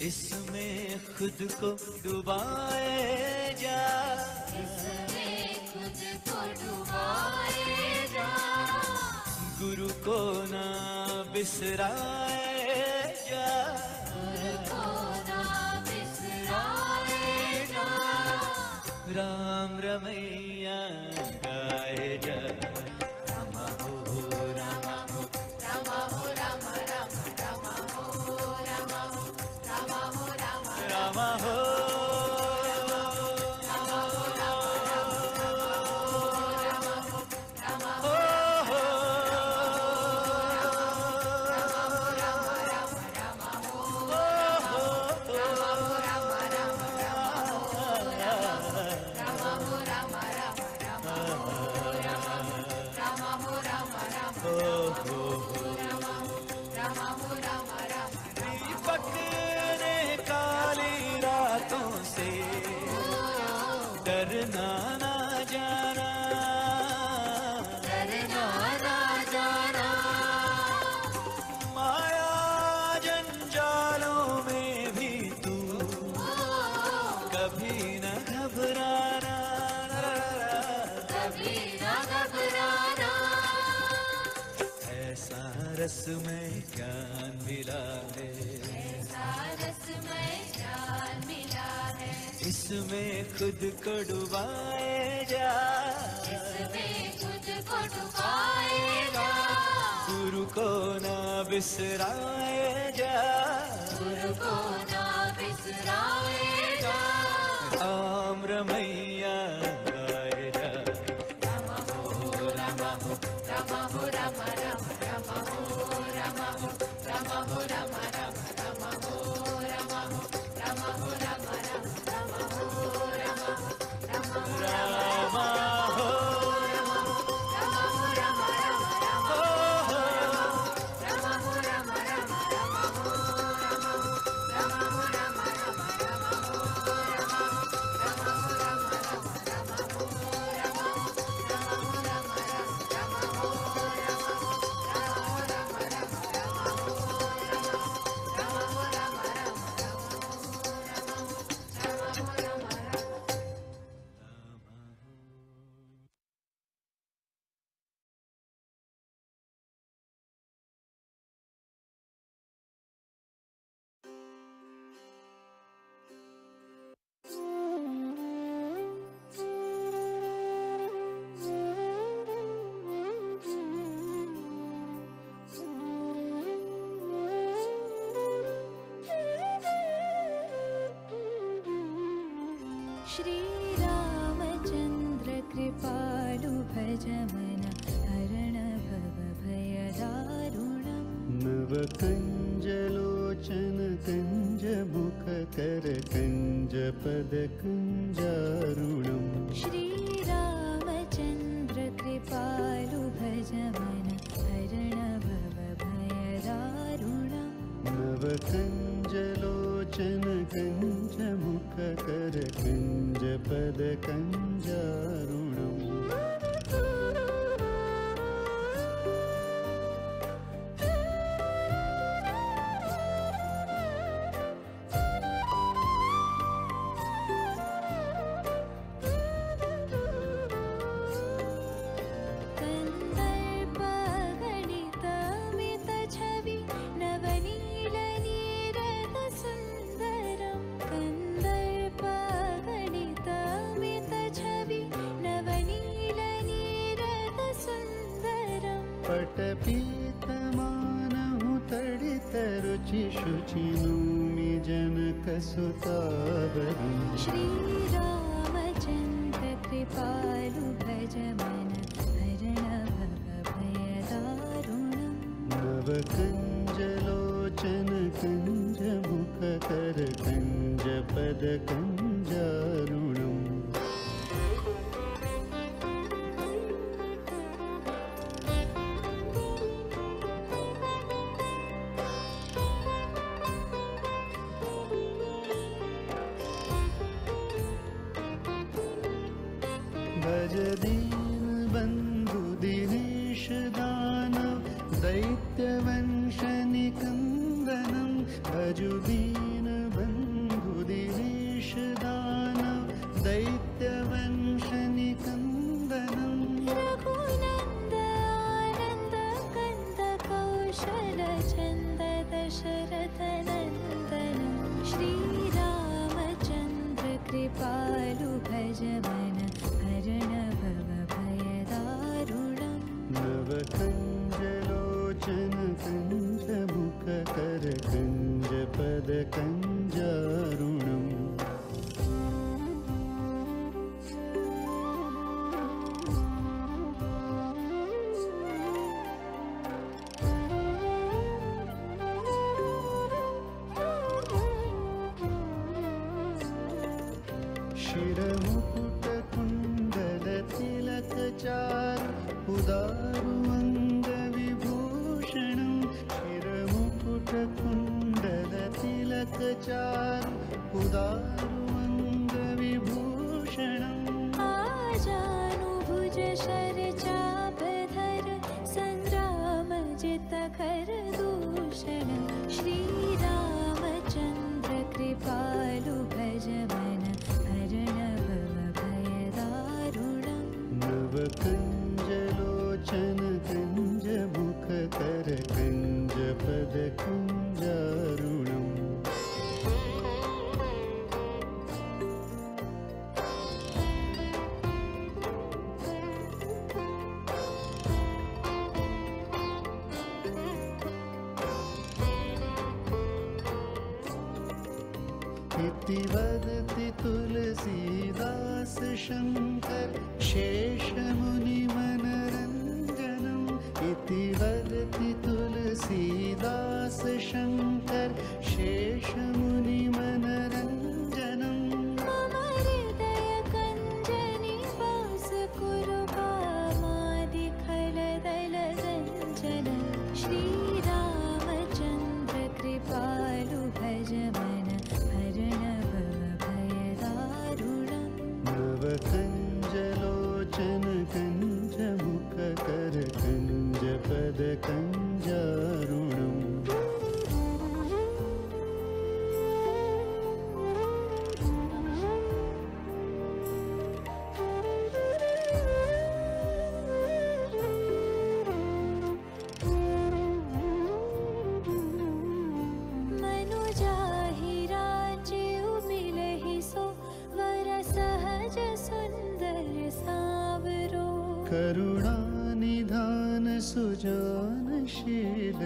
इसमें खुद को डुबाए जा, इसमें खुद को डुबाए जा, गुरु को ना बिसराए जा, गुरु को ना बिसराए जा, राम रमैया गाए जा। राम हो राम हो रामा हो रामा राम रामा हो रामा हो रामा हो रामा राम हो दीपक ने काली रातों से डरना ना जाना, डरना ना जाना, माया जंजाल रस में ज्ञान मिला है, ऐसा रसमय ज्ञान मिला है, इसमें खुद को डुबाए जा, इसमें खुद को डुबाएगा, गुरु को ना बिसराए जा, गुरु को ना बिसराएगा। राम रमैया गाए जा, राम हो राम हो राम हो राम राम राम हो राम हो राम हो राम राम राम हो राम हो राम हो राम राम राम हो राम हो राम हो रामा हो श्रीरामचन्द्र कृपालु भज मन हरण भव भयदारुणम् नवकञ्जलोचन कञ्जमुखकर कञ्जपदकञ्जारुणम् श्रीरामचन्द्र कृपालु भज मन हरण भव भयदारुणम् नवकञ्जलोचन कञ्जमुखकर कञ्जपदकञ्जारुणम् कन्दर्पगणितमितछवि नवनीलनीरदसुन्दरम् कन्दर्पगणितमितछवि नवनीलनीरदसुन्दरम् पटपीतमानहु तडितरुचिशुचिनूमि जनकसुतावरम् श्रीरामचन्द्र कृपालु भज मन हरण भव भयदारुणम् नवकञ्जलोचन कञ्जमुखकर कञ्जपदकञ्जारुणम् भज दीनबन्धु दिनेश दानव दैत्यवंशनिकन्दनं भजु दीनबन्धु दिनेश दानव दैत्यवंशनिकन्दनम् रघुनन्द आनन्द कन्द कौशल छन्द दशरथ नन्दनम् श्रीरामचन्द्र कृपालु भज मन हरण भव भयदारुणम् नवकञ्जलोचन कञ्जमुखकर कञ्जपदकञ्जारुणम् शिरमुकुटकुण्डलतिलकचारु उदारु अङ्गविभूषणं शिरमुकुटकुण्डलतिलकचारु उदारु अङ्गविभूषणम् आजानुभुज शरचापधर सङ्ग्रामजितकर दूषणम् श्रीरामचन्द्र कृपालु भज मन हरण भव भयदारुणम् नवकञ्जलोचन कञ्जमुखकर कञ्ज इति वदति तुलसीदास शङ्कर शेषमुनिमनरञ्जनम् इति वदति तुलसीदास शङ्कर शेषमुनिमनरञ्जनम् मम हृदयकञ्जनिवास कुरु कामादिखलदलगञ्जन श्रीरामचन्द्र कृपालु भज मन हरण भवभयदारुणम् नवकञ्जलोचन कञ्जमुखकर कञ्जपद कञ्जारुणम् मनुजाहि राज्य उमिलहि सो वर सहज सुंदर सावरो करुणानिधान सुजानशील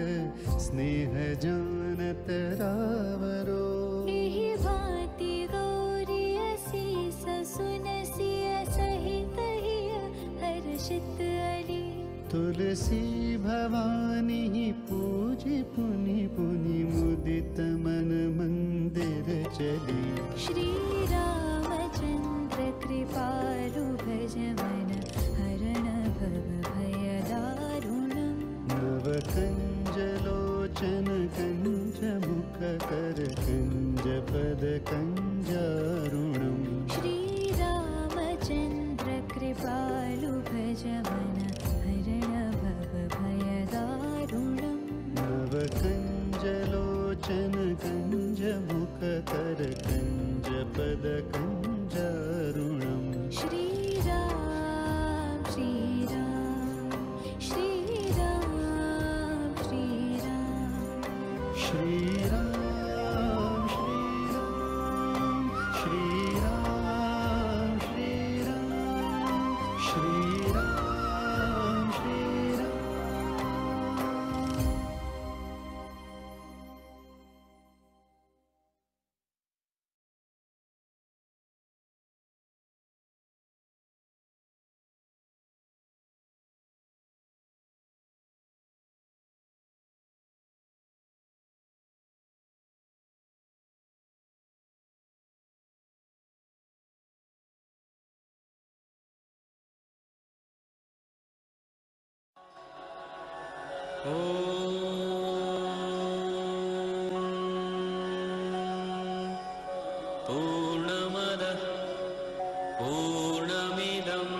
स्नेहजानत रावरो एहि भांति गौरी असीस सुनसिय सहित हिय हर्षित अली तुलसी भवानी पूजि पुनि पुनि मुदित मन मंदिर चली श्री रामचंद्र कृपालु भज मन हरण भव भयदारुणम् नवकञ्जलोचन कञ्जमुखकर कञ्जपद कञ्जारुणम् श्रीरामचन्द्र कृपालु भज मन हरण भव भयदारुणम् नवकञ्जलोचन कञ्जमुखकर कञ्जपद कञ्जारुणम् श्रीराम श्रीराम श्रीराम श्रीराम श्रीराम श्रीराम श्रीराम श्रीराम श्रीराम श्रीराम पूर्णमदः पूर्णमिदं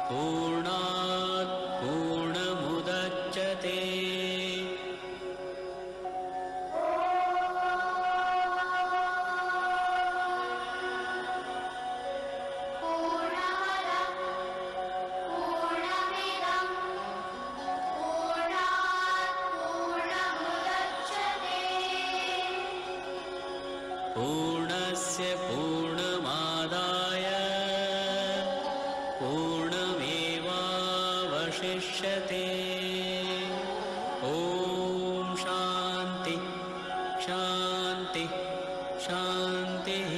पूर्णात् पूर्णमुदच्यते पूर्णस्य पूर्णमादाय पूर्णमेवावशिष्यते ॐ शान्ति शान्ति शान्तिः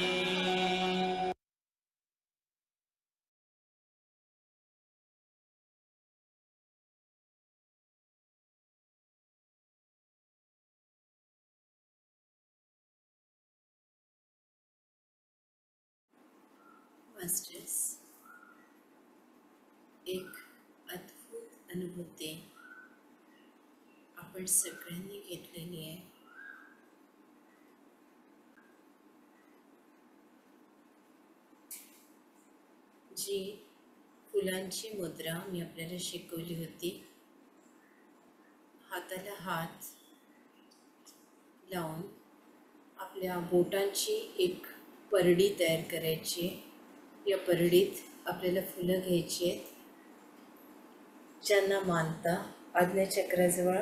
मास्टर्स, एक अद्भुत अनुभूती आपण सगळ्यांनी घेतलेली आहे. जी फुलांची मुद्रा मी आपल्याला शिकवली होती. हाताला हात लावून आपल्या बोटांची एक परडी तयार करायची. या परडीत आपल्याला फुलं घ्यायची आहेत. ज्यांना मानता आज्ञाचक्राजवळ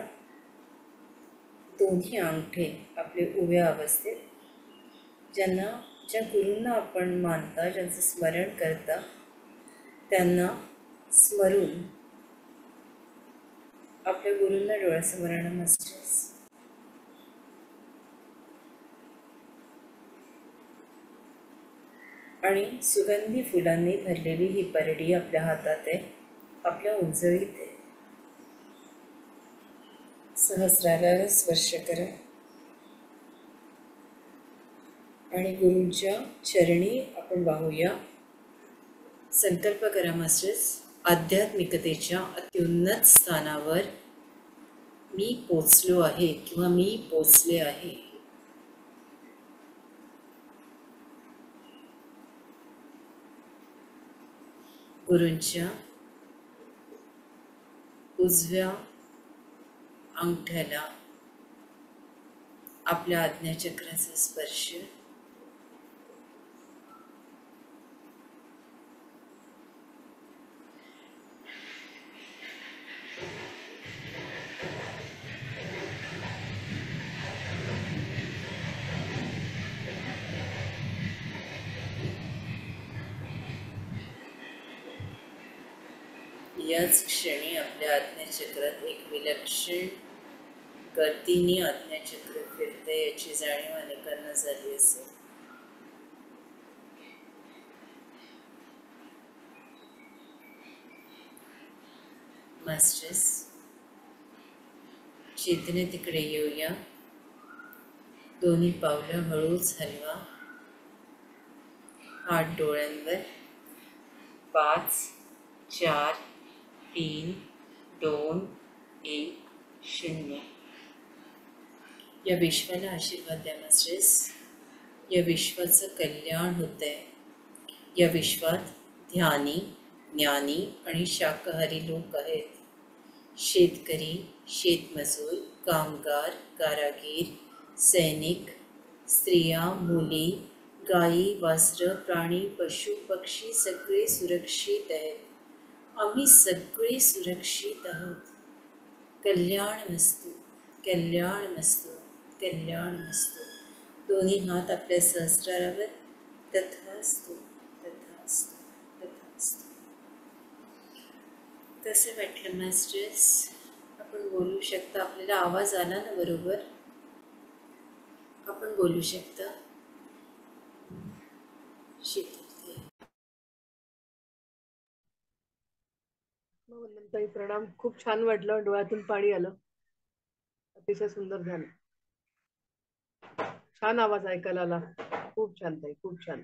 दोन्ही अंगठे आपले उभ्या अवस्थेत, ज्या गुरूंना आपण मानता, ज्यांचं स्मरण करता, त्यांना स्मरून आपल्या गुरूंना डोळ्यासमोर आणा. मास्टर्स, आणि सुगंधी फुलांनी भरलेली ही परडी आपल्या हातात आहे, आपल्या उंजळीत आहे. सहस्राराला स्पर्श करा आणि गुरूंच्या चरणी आपण वाहूया. संकल्प करा मास्टर्स, आध्यात्मिकतेच्या अत्युन्नत स्थानावर मी पोचलो आहे किंवा मी पोचले आहे. गुरूंच्या उजव्या अंगठ्याला आपल्या आज्ञाचक्राचा स्पर्श. याच क्षणी आपल्या आज्ञाचक्रात एक विलक्षण गतीने आज्ञाचक्र फिरते याची जाणीव अनेकांना झाली असेल. मास्टर्स, चेतने तिकडे येऊया. दोन्ही पावलं हळूच हलवा. हात डोळ्यांवर. 5 4 3 2 1 0. या विश्वाला आशीर्वाद द्या मास्टर्स. या विश्वाचं कल्याण होत आहे. या विश्वात ध्यानी, ज्ञानी आणि शाकाहारी लोक आहेत. शेतकरी, शेतमजूर, कामगार, कारागीर, सैनिक, स्त्रिया, मुली, गायी, वासरं, प्राणी, पशु, पक्षी सगळे सुरक्षित आहेत. आम्ही सगळे सुरक्षित आहोत. कल्याणमस्तु, कल्याणमस्तु, कल्याणमस्तु. दोन्ही हात आपल्या सहस्रारावर. तथास्तु, तथास्तु, तथास्तु. कसं वाटलं मास्टर्स? आपण बोलू शकता. आपल्याला आवाज आला ना बरोबर? आपण बोलू शकता. शीतलताई. वंदनताई प्रणाम. खूप छान वाटलं, डोळ्यातून पाणी आलं. अतिशय सुंदर झालं. छान आवाज ऐकायला आला. खूप छान ताई, खूप छान.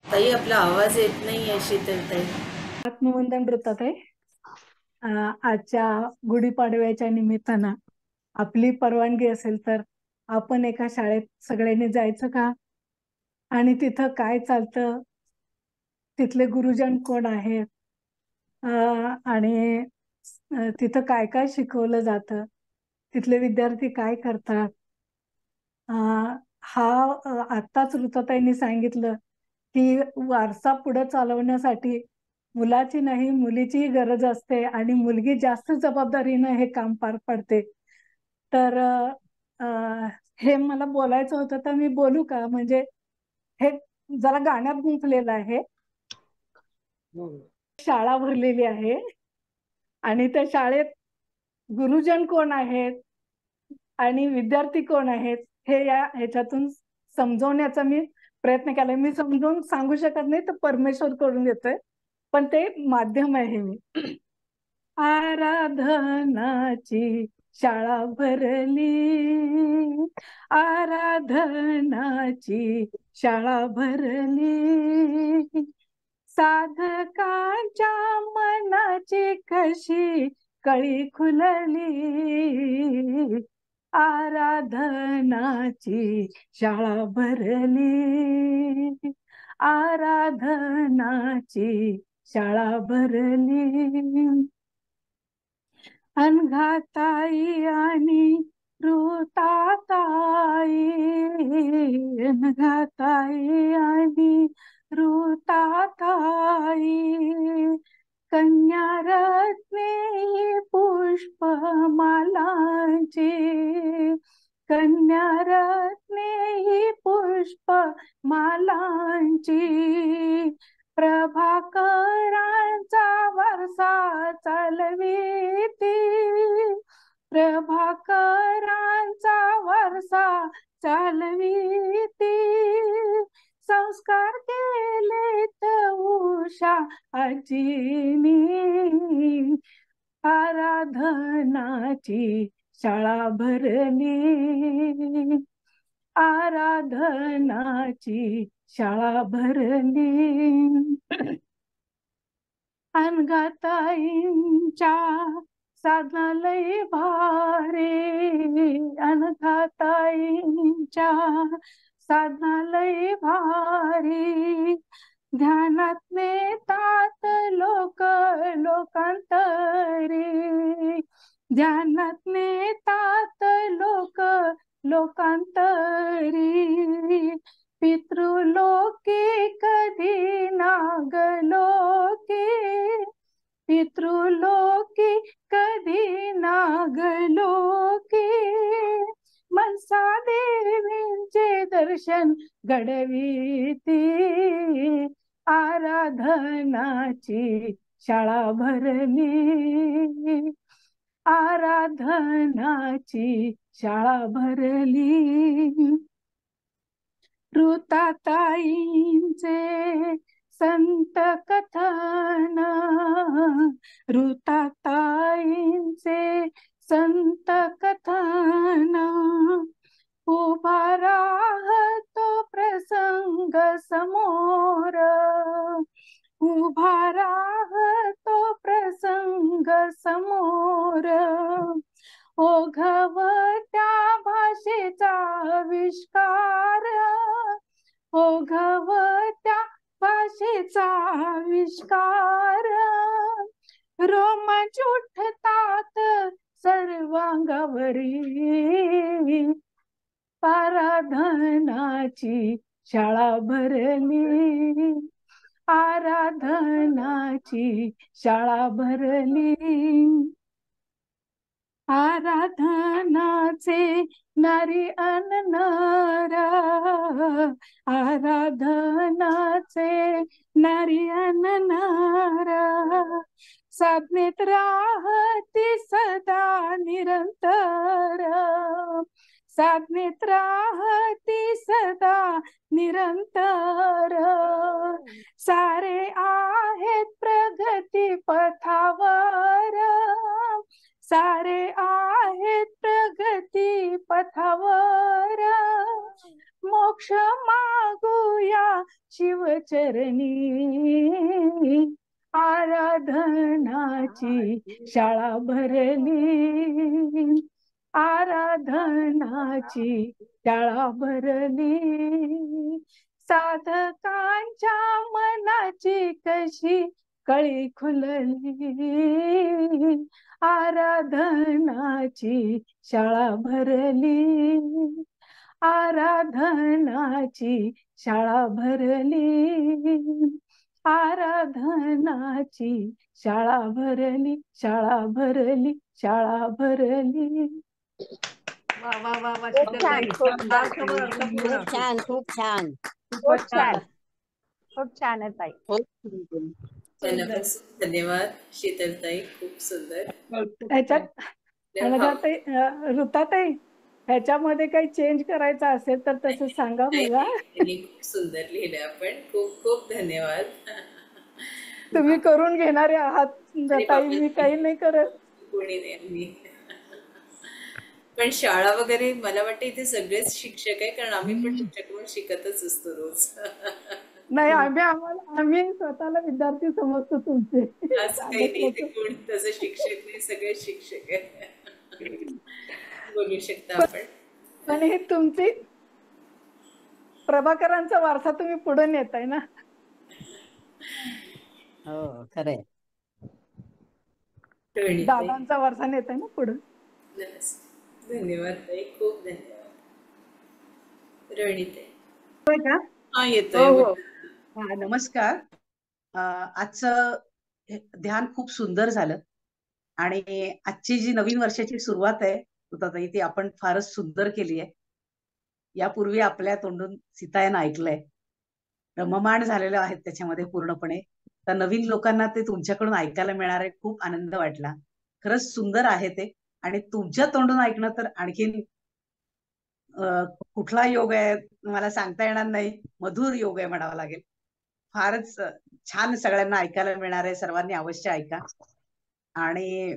ताई आपला आवाज येत नाही आहे. शीतलताई. आत्मवंदन वृत्तात आहे. आजच्या गुढीपाडव्याच्या निमित्तानं आपली परवानगी असेल तर आपण एका शाळेत सगळ्यांनी जायचं का? आणि तिथं काय चालतं, तिथले गुरुजन कोण आहेत, आणि तिथं काय काय शिकवलं जातं, तिथले विद्यार्थी काय करतात, हा आत्ताच ऋतुताईंनी सांगितलं की वारसा पुढे चालवण्यासाठी मुलाची नाही मुलीचीही गरज असते आणि मुलगी जास्त जबाबदारीनं हे काम पार पडते. तर हे मला बोलायचं होतं, तर मी बोलू का? म्हणजे हे जरा गाण्यात गुंफलेलं आहे. शाळा भरलेली आहे आणि त्या शाळेत गुरुजन कोण आहेत आणि विद्यार्थी कोण आहेत हे या ह्याच्यातून समजवण्याचा मी प्रयत्न केलाय. मी समजावून सांगू शकत नाही, तर परमेश्वर करून देतोय, पण ते माध्यम आहे. मी आराधनाची शाळा भरली, आराधनाची शाळा भरली, साधकांच्या मनाची कशी कळी खुलली, आराधनाची शाळा भरली, आराधनाची शाळा भरली. अनघाताई आणि ऋताताई, अनघाताई आणि ऋताताई, कन्यारत्ने पुष्पमालांची, कन्यारत्ने पुष्पमालांची, पुष्प मालांची प्रभाकरांचा वारसा चालविती प्रभाकरांचा वारसा चालविती संस्कार केलेत उषा आजीनी आराधनाची शाळा भरली आराधनाची शाळा भरली अनघाताईंच्या साधना लय भारी अनघाताईंच्या साधना लय भारी ध्यानात नेतात लोक लोकांतरी ध्यानात नेतात लोक लोकांतरी पितृलोकी कधी नागलोकी पितृलोकी कधी नागलोकी मनसा देवींचे दर्शन घडविती आराधनाची शाळा भरली आराधनाची शाळा भरली ऋताताईंचे संत कथन ऋताताईंचे संत कथन उभा राहतो प्रसंग समोर उभा राहतो प्रसंग समोर ओघवत्या भाषेचा आविष्कार ओघवत्या भाषेचा आविष्कार रोमांच उठतात सर्वांगावरी आराधनाची शाळा भरली आराधनाची शाळा भरली आराधनाचे नारी अन नर आराधनाचे नारी अन नर साधनेत राहती सदा निरंतर साधनेत राहती सदा निरंतर सारे आहेत प्रगती पथावर सारे आहेत प्रगती पथावर मोक्ष मागूया शिवचरणी आराधनाची शाळा भरली आराधनाची शाळा भरली साधकांच्या मनाची कशी कळी खुलली आराधनाची शाळा भरली आराधनाची शाळा भरली आराधनाची शाळा भरली शाळा भरली शाळा भरली वा वा वा वा खूप छान शीतलताई. खूप छान अर्थपूर्ण, अर्थपूर्ण. खूप छान खूप छान खूपच छान. खूप छान आहे ताई मनापासून धन्यवाद शीतलताई खूप सुंदर ह्याच्यात अनघाताई ऋताताई ह्याच्यामध्ये काही चेंज करायचा असेल तर तसं सांगा मला त्यांनी खूप सुंदर लिहिलं आपण खूप खूप धन्यवाद तुम्ही करून घेणारे आहात ताई मी काही नाही करत कोणी नाही मी पण शाळा वगैरे मला वाटतं इथे सगळेच शिक्षक आहे कारण आम्ही पण तुमच्याकडून शिकतच असतो रोज नाही आम्ही स्वतःला विद्यार्थी समजतो तुमचे असं काही नाही इथे कोणी तसं शिक्षक नाही सगळे शिक्षक आहे बोलू शकता आपण पण हे तुमची प्रभाकरांचा वारसा तुम्ही पुढे नेताय ना हो खरंय रोहिणीताई, दादांचा वारसा नेताय ना पुढे धन्यवाद ताई खूप धन्यवाद रोहिणीताई होय का? हा येतोय हो, हो. बोला. हा, नमस्कार. आजचं ध्यान खूप सुंदर झालं आणि आजची जी नवीन वर्षाची सुरुवात आहे ती आपण फारच सुंदर केली आहे. यापूर्वी आपल्या तोंडून सीतायन ऐकलंय, रममाण झालेलो आहेत त्याच्यामध्ये पूर्णपणे. तर नवीन लोकांना ते तुमच्याकडून ऐकायला मिळणार आहे, खूप आनंद वाटला. खरंच सुंदर आहे ते. आणि तुमच्या तोंडून ऐकणं तर आणखीन कुठला योग आहे मला सांगता येणार नाही, मधुर योग आहे म्हणावं लागेल. फारच छान सगळ्यांना ऐकायला मिळणार आहे. सर्वांनी अवश्य ऐका. आणि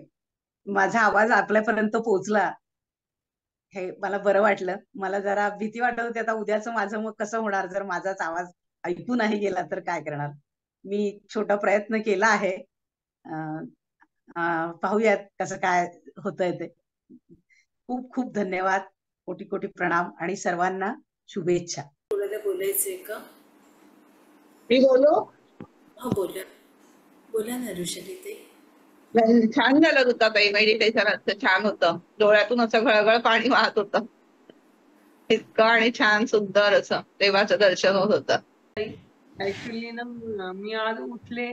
माझा आवाज आपल्यापर्यंत पोहोचला हे मला बरं वाटलं. मला जरा भीती वाटत होती आता उद्याचं माझं मग कसं होणार जर माझाच आवाज ऐकू नाही गेला तर काय करणार. मी छोटा प्रयत्न केला आहे. पाहूयात कसं काय होतंय ते. खूप खूप धन्यवाद, कोटी कोटी प्रणाम आणि सर्वांना शुभेच्छा. कोणाला बोलायचंय का? मी बोलू? हा बोला, बोला ना ऋषाली ताई. छान झालं होतं ताई, मेडिटेशन आजचं छान होतं. डोळ्यातून असं घळघळ पाणी वाहत होतं. इतकं आणि छान सुंदर असं देवाचं दर्शन होत होतं. ऍक्च्युली ना मी आज उठले,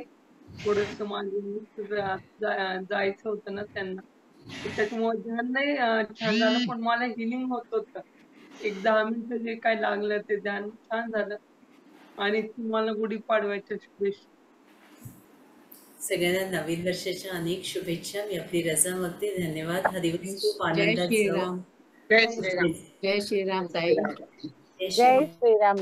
थोडस जायचं होतं ना त्यांना, त्याच्यामुळे ध्यान नाही छान झालं, पण मला हिलिंग होत होतं. एक 10 मिनिटं जे काय लागलं ते ध्यान छान झालं. आणि तुम्हाला गुढीपाडव्याच्या शुभेच्छा. सगळ्यांना नवीन वर्षाच्या अनेक शुभेच्छा. मी आपली रजा मागते. धन्यवाद. हा दिवस खूप जय आनंदात जावो. श्रीराम. जय श्रीराम. जय श्रीराम ताई. जय श्रीराम.